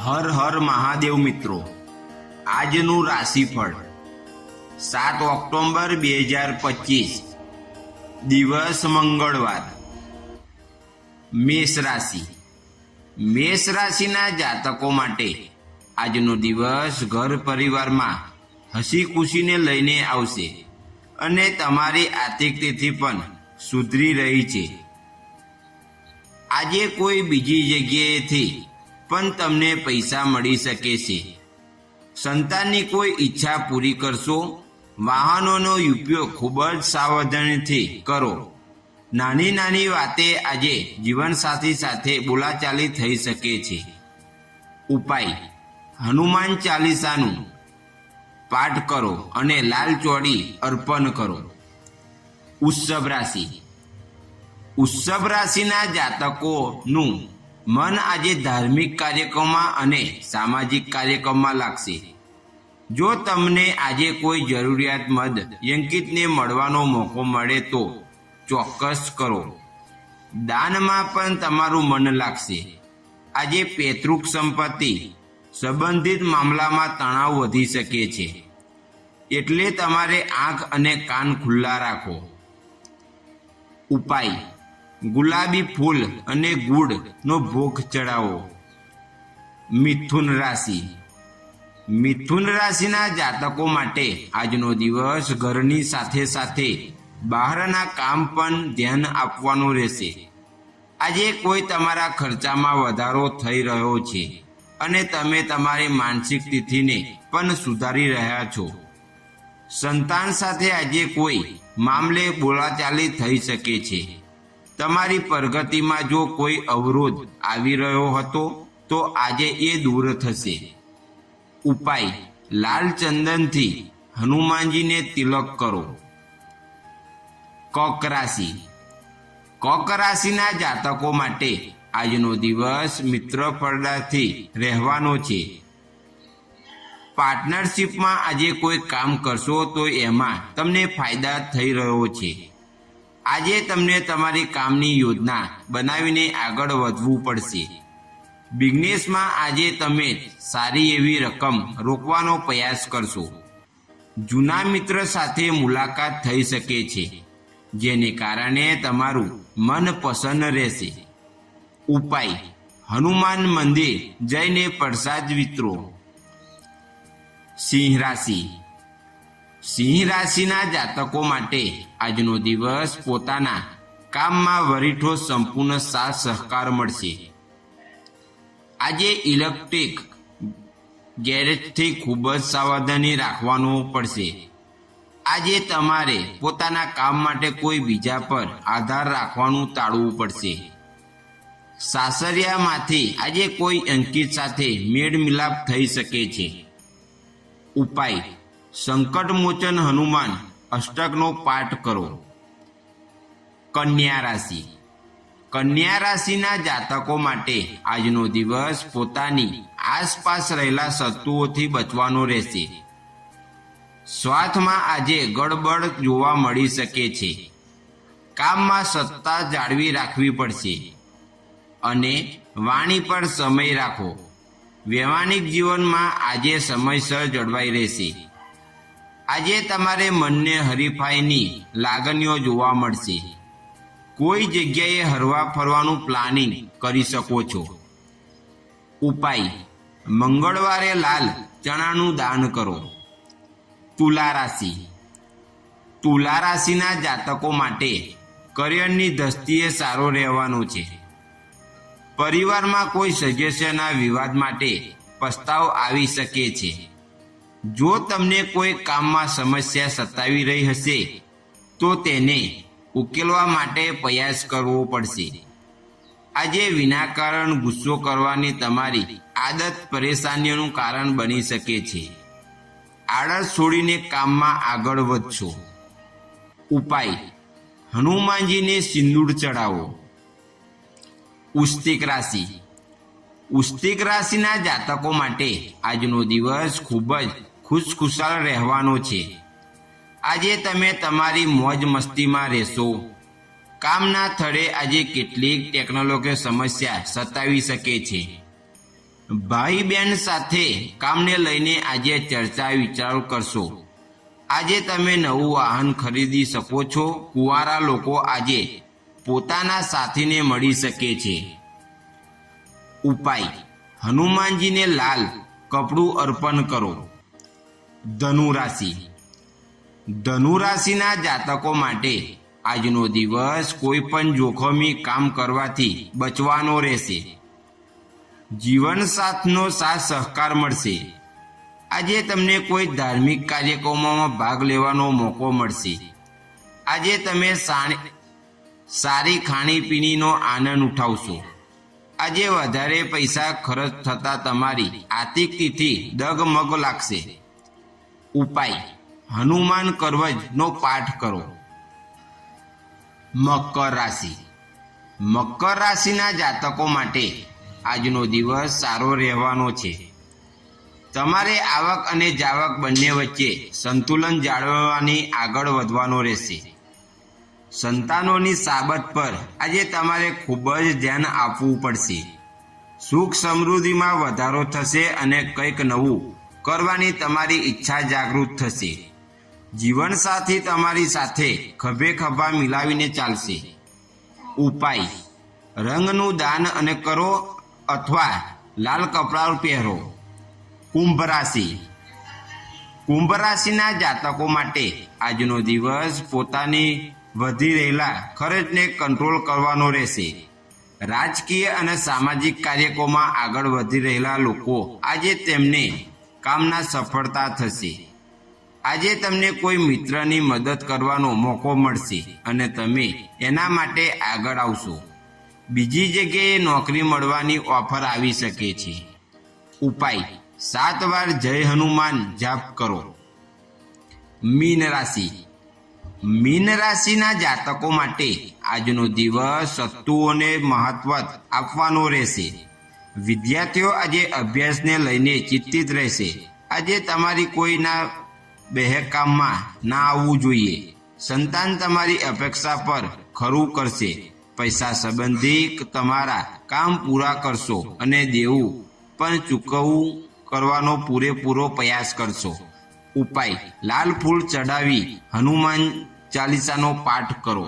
હર હર મહાદેવ મિત્રો, આજનું રાશિફળ 7 ઓક્ટોબર 2025, દિવસ મંગળવાર. મેષ રાશિ. મેષ રાશિના જાતકો માટે આજનો દિવસ ઘર પરિવારમાં હસી ખુશીને લઈને આવશે અને તમારી આર્થિક સ્થિતિ પણ સુધરી રહી છે. આજે કોઈ બીજી જગ્યાએથી પણ તમને પૈસા મળી શકે છે. સંતાનની કોઈ ઈચ્છા પૂરી કરશો. વાહનોનો ઉપયોગ ખૂબ જ સાવધાનીથી કરો. નાની નાની વાતે આજે જીવનસાથી સાથે બોલાચાલી થઈ શકે છે. ઉપાય: હનુમાન ચાલીસાનું પાઠ કરો અને લાલ ચોળી અર્પણ કરો. વૃષભ રાશિ. વૃષભ રાશિના જાતકોનું મન આજે ધાર્મિક કાર્યક્રમમાં અને સામાજિક કાર્યક્રમમાં લાગશે. જો તમને આજે કોઈ જરૂરિયાતમંદ યંકિતને મળવાનો મોકો મળે તો ચોક્કસ કરો. દાનમાં પણ તમારું મન લાગશે. આજે પૈતૃક સંપત્તિ સંબંધિત મામલામાં તણાવ વધી શકે છે, એટલે તમારે આંખ અને કાન ખુલ્લા રાખો. ઉપાય: ગુલાબી ફૂલ અને ગુડનો ભોગ ચડાવો. મિથુન રાશિ. મિથુન રાશિના જાતકો માટે આજનો દિવસ ઘરની સાથે સાથે બહારના કામ પણ ધ્યાન આપવાનું રહેશે. આજે કોઈ તમારા ખર્ચામાં વધારો થઈ રહ્યો છે અને તમે તમારી માનસિક સ્થિતિને પણ સુધારી રહ્યા છો. સંતાન સાથે આજે કોઈ મામલે બોલાચાલી થઈ શકે છે. તમારી પ્રગતિમાં જો કોઈ અવરોધ આવી રહ્યો હતો તો આજે એ દૂર થશે. ઉપાય: લાલ ચંદનથી હનુમાનજીને તિલક કરો. કર્ક રાશિ. કર્ક રાશિના જાતકો માટે આજનો દિવસ મિત્રફળદાથી રહેવાનો છે. પાર્ટનરશિપમાં આજે કોઈ કામ કરશો તો એમાં તમને ફાયદા થઈ રહ્યો છે. આજે તમને તમારી કામની યોજના બનાવીને આગળ વધવું પડશે. બિઝનેસમાં આજે તમે સારી એવી રકમ રોકવાનો પ્રયાસ કરશો. જૂના મિત્ર સાથે મુલાકાત થઈ શકે છે, જેને કારણે તમારું મન પ્રસન્ન રહેશે. ઉપાય: હનુમાન મંદિર જઈને પ્રસાદ વિતરો. સિંહ રાશિ. સિંહ રાશિના જાતકો માટે આજનો દિવસ પોતાના કામમાં વરીઠો સંપૂર્ણ સાથ સહકાર મળશે. આજે ઇલેક્ટ્રિક ગેરેજથી ખૂબ જ સાવધાની રાખવાનું પડશે. આજે તમારે પોતાના કામ માટે કોઈ બીજા પર આધાર રાખવાનું ટાળવું પડશે. સાસરિયામાંથી આજે કોઈ અંકિત સાથે મેળ મિલાપ થઈ શકે છે. ઉપાય: સંકટમોચન હનુમાન અષ્ટકનો પાઠ કરો. કન્યા રાશિ. કન્યા રાશિના જાતકો માટે આજનો દિવસ પોતાની આસપાસ રહેલા શત્રુઓથી બચવાનો રહેશે. સ્વાસ્થ્યમાં આજે ગડબડ જોવા મળી શકે છે. કામમાં સત્તા જાળવી રાખવી પડશે અને વાણી પર સમય રાખો. વૈવાહિક જીવનમાં આજે સમયસર જળવાઈ રહેશે. આજે તમારે મનને હરીફાઈની લાગણીઓ જોવા મળશે. કોઈ જગ્યાએ હરવા ફરવાનું પ્લાનિંગ કરી શકો છો. ઉપાય: મંગળવારે લાલ ચણાનું દાન કરો. તુલા રાશિ. તુલા રાશિના જાતકો માટે કરિયરની દ્રષ્ટિએ સારો રહેવાનો છે. પરિવારમાં કોઈ સદસ્યના વિવાદ માટે પસ્તાવ આવી શકે છે. જો તમને કોઈ કામમાં સમસ્યા સતાવી રહી હશે તો તેને ઉકેલવા માટે પ્રયાસ કરવો પડશે. આજે વિનાકારણ ગુસ્સો કરવાની તમારી આદત પરેશાનીઓનું કારણ બની શકે છે. આળસ છોડીને કામમાં આગળ વધશો. ઉપાય: હનુમાનજીને સિંદૂર ચડાવો. વૃશ્ચિક રાશિ. વૃશ્ચિક રાશિના જાતકો માટે આજનો દિવસ ખૂબ જ ખુશખુશાલ રહેવાનો છે. આજે તમે તમારી મોજ મસ્તીમાં રહેશો. કામના સ્થળે આજે કેટલીક ટેકનોલોજી સમસ્યા સતાવી શકે છે. ભાઈ બહેન સાથે કામને લઈને આજે ચર્ચા વિચારો કરશો. આજે તમે નવું વાહન ખરીદી શકો છો. કુંવારા લોકો આજે પોતાના સાથીને મળી શકે છે. ઉપાય: હનુમાનજીને લાલ કપડું અર્પણ કરો. ધનુ રાશિ. ધનુ રાશિના જાતકો માટે આજનો દિવસ કોઈ પણ જોખમી કામ કરવાથી બચવાનો રહેશે. જીવનસાથનો સાથ સહકાર મળશે. આજે તમને કોઈ ધાર્મિક કાર્યક્રમોમાં ભાગ લેવાનો મોકો મળશે. આજે તમે સારી ખાણીપીણીનો આનંદ ઉઠાવશો. આજે વધારે પૈસા ખર્ચ થતાં તમારી આર્થિક સ્થિતિ ડગમગ લાગશે. ઉપાય: હનુમાન કવચનો પાઠ કરો. મકર રાશિ. મકર રાશિના જાતકો માટે આજનો દિવસ સારો રહેવાનો છે. તમારે આવક અને જાવક બંને વચ્ચે સંતુલન જાળવવાની આગળ વધવાનો રહેશે. સંતાનોની સાબત પર આજે તમારે ખૂબ જ ધ્યાન આપવું પડશે. સુખ સમૃદ્ધિમાં વધારો થશે અને કંઈક નવું કરવાની તમારી ઈચ્છા જાગૃત થશે. જીવનસાથી તમારી સાથે ખભે ખભા મિલાવીને ચાલશે. ઉપાય: રંગનું દાન અને કરો અથવા લાલ કપડાં પહેરો. કુંભ રાશિ. કુંભ રાશિના જાતકો માટે આજનો દિવસ પોતાની વધી રહેલા ખર્ચને કંટ્રોલ કરવાનો રહેશે. રાજકીય અને સામાજિક કાર્યક્રમોમાં આગળ વધી રહેલા લોકો આજે તેમને કામના સફળતા થશે. આજે તમને કોઈ મિત્રની મદદ કરવાનો મોકો મળશે અને તમે એના માટે આગળ આવશો. બીજી જગ્યાએ નોકરી મળવાની ઓફર આવી શકે છે. ઉપાય: 7 વાર જય હનુમાન જાપ કરો. મીન રાશિ. મીન રાશિના જાતકો માટે આજનો દિવસ શત્રુઓને મહત્વ આપવાનો રહેશે. વિદ્યાર્થીઓ આજે અભ્યાસને લઈને ચિંતિત રહેશે. આજે તમારી કોઈના બહેકામમાં ના આવવું જોઈએ. સંતાન તમારી અપેક્ષા પર ખરું કરશે. પૈસા સંબંધી તમારા કામ પૂરા કરશો અને દેવું પણ ચૂકવવું કરવાનો પૂરેપૂરો પ્રયાસ કરશો. ઉપાય: લાલ ફૂલ ચડાવી હનુમાન ચાલીસાનો પાઠ કરો.